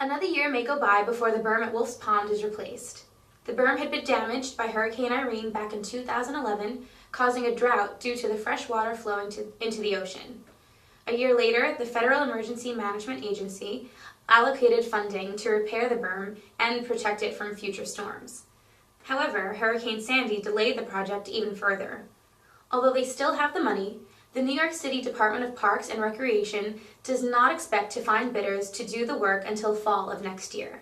Another year may go by before the berm at Wolfe's Pond is replaced. The berm had been damaged by Hurricane Irene back in 2011, causing a drought due to the fresh water flowing into the ocean. A year later, the Federal Emergency Management Agency allocated funding to repair the berm and protect it from future storms. However, Hurricane Sandy delayed the project even further. Although they still have the money, the New York City Department of Parks and Recreation does not expect to find bidders to do the work until fall of next year.